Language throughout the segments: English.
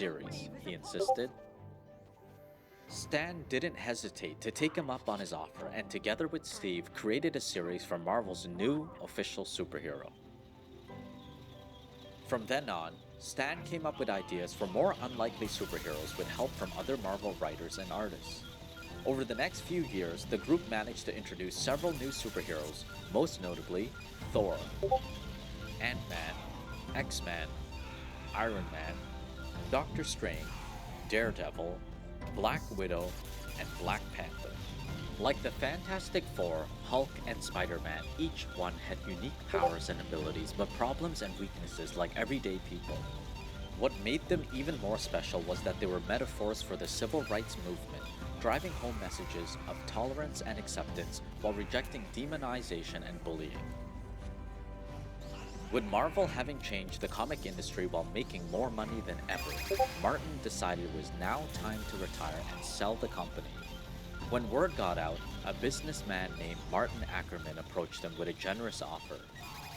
series, he insisted. Stan didn't hesitate to take him up on his offer and together with Steve created a series for Marvel's new official superhero. From then on, Stan came up with ideas for more unlikely superheroes with help from other Marvel writers and artists. Over the next few years, the group managed to introduce several new superheroes, most notably Thor, Ant-Man, X-Man, Iron Man, Doctor Strange, Daredevil, Black Widow, and Black Panther. Like the Fantastic Four, Hulk, and Spider-Man, each one had unique powers and abilities, but problems and weaknesses like everyday people. What made them even more special was that they were metaphors for the civil rights movement, driving home messages of tolerance and acceptance while rejecting demonization and bullying. With Marvel having changed the comic industry while making more money than ever, Martin decided it was now time to retire and sell the company. When word got out, a businessman named Martin Ackerman approached him with a generous offer,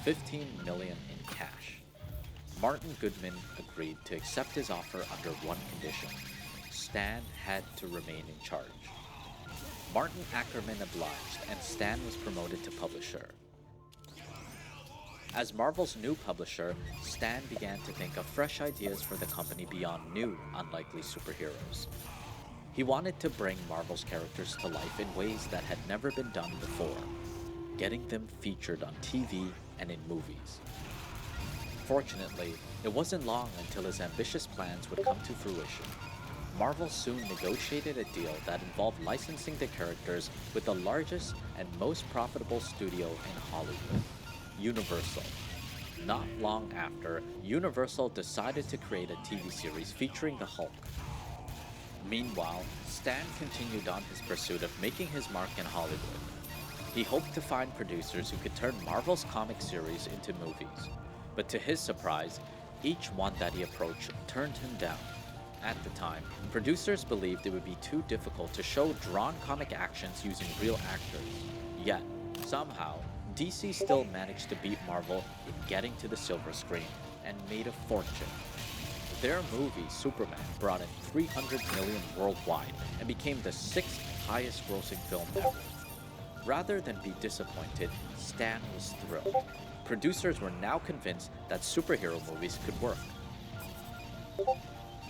$15 million in cash. Martin Goodman agreed to accept his offer under one condition: Stan had to remain in charge. Martin Ackerman obliged, and Stan was promoted to publisher. As Marvel's new publisher, Stan began to think of fresh ideas for the company beyond new, unlikely superheroes. He wanted to bring Marvel's characters to life in ways that had never been done before, getting them featured on TV and in movies. Fortunately, it wasn't long until his ambitious plans would come to fruition. Marvel soon negotiated a deal that involved licensing the characters with the largest and most profitable studio in Hollywood, Universal. Not long after, Universal decided to create a TV series featuring the Hulk. Meanwhile, Stan continued on his pursuit of making his mark in Hollywood. He hoped to find producers who could turn Marvel's comic series into movies. But to his surprise, each one that he approached turned him down. At the time, producers believed it would be too difficult to show drawn comic actions using real actors. Yet, somehow, DC still managed to beat Marvel in getting to the silver screen and made a fortune. Their movie, Superman, brought in $300 million worldwide and became the 6th highest grossing film ever. Rather than be disappointed, Stan was thrilled. Producers were now convinced that superhero movies could work.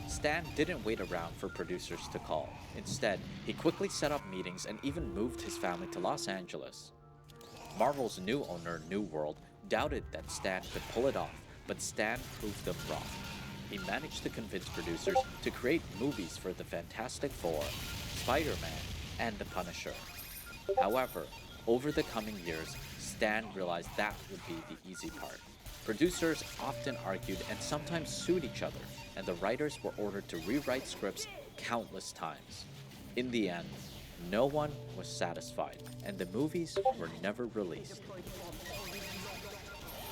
Stan didn't wait around for producers to call. Instead, he quickly set up meetings and even moved his family to Los Angeles. Marvel's new owner, New World, doubted that Stan could pull it off, but Stan proved them wrong. He managed to convince producers to create movies for the Fantastic Four, Spider-Man, and the Punisher. However, over the coming years, Stan realized that would be the easy part. Producers often argued and sometimes sued each other, and the writers were ordered to rewrite scripts countless times. In the end, no one was satisfied, and the movies were never released.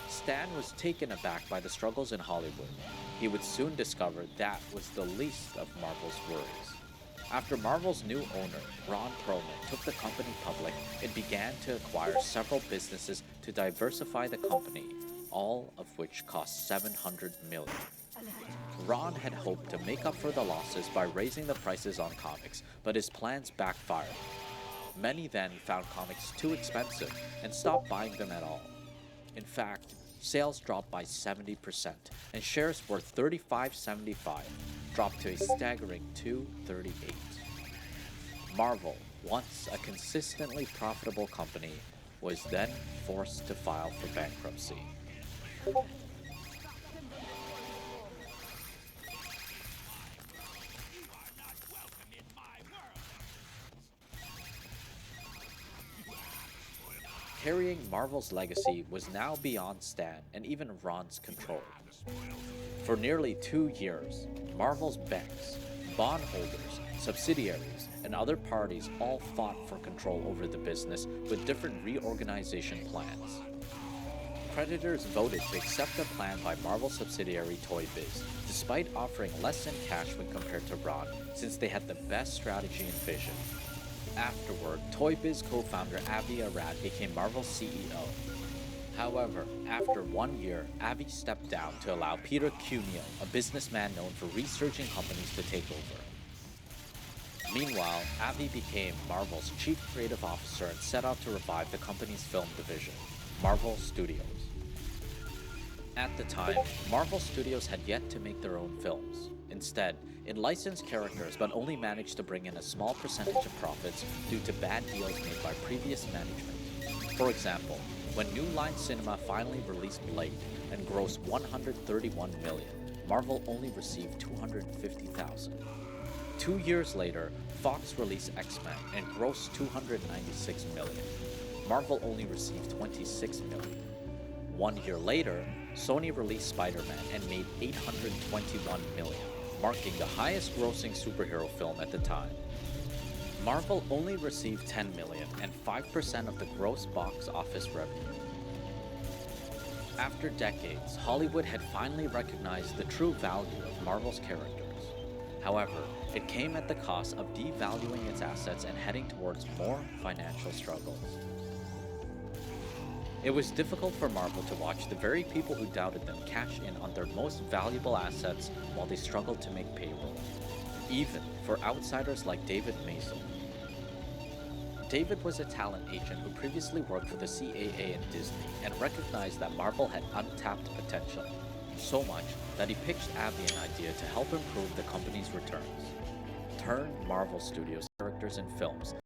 Stan was taken aback by the struggles in Hollywood. He would soon discover that was the least of Marvel's worries. After Marvel's new owner, Ron Perlman, took the company public, it began to acquire several businesses to diversify the company, all of which cost $700 million. Ron had hoped to make up for the losses by raising the prices on comics, but his plans backfired. Many then found comics too expensive and stopped buying them at all. In fact, sales dropped by 70%, and shares worth $35.75 dropped to a staggering $2.38. Marvel, once a consistently profitable company, was then forced to file for bankruptcy. Carrying Marvel's legacy was now beyond Stan and even Ron's control. For nearly 2 years, Marvel's banks, bondholders, subsidiaries, and other parties all fought for control over the business with different reorganization plans. Creditors voted to accept the plan by Marvel subsidiary Toy Biz, despite offering less in cash when compared to Ron, since they had the best strategy and vision. Afterward, Toy Biz co-founder Avi Arad became Marvel's CEO. However, after 1 year, Avi stepped down to allow Peter Cuneo, a businessman known for researching companies, to take over. Meanwhile, Avi became Marvel's chief creative officer and set out to revive the company's film division, Marvel Studios. At the time, Marvel Studios had yet to make their own films. Instead, it licensed characters but only managed to bring in a small percentage of profits due to bad deals made by previous management. For example, when New Line Cinema finally released Blade and grossed $131 million, Marvel only received $250,000. 2 years later, Fox released X-Men and grossed $296 million. Marvel only received $26 million. 1 year later, Sony released Spider-Man and made $821 million, marking the highest grossing superhero film at the time. Marvel only received $10 million and 5% of the gross box office revenue. After decades, Hollywood had finally recognized the true value of Marvel's characters. However, it came at the cost of devaluing its assets and heading towards more financial struggles. It was difficult for Marvel to watch the very people who doubted them cash in on their most valuable assets while they struggled to make payroll, even for outsiders like David Mason. David was a talent agent who previously worked for the CAA and Disney and recognized that Marvel had untapped potential, so much that he pitched Avi an idea to help improve the company's returns. Turn Marvel Studios characters in films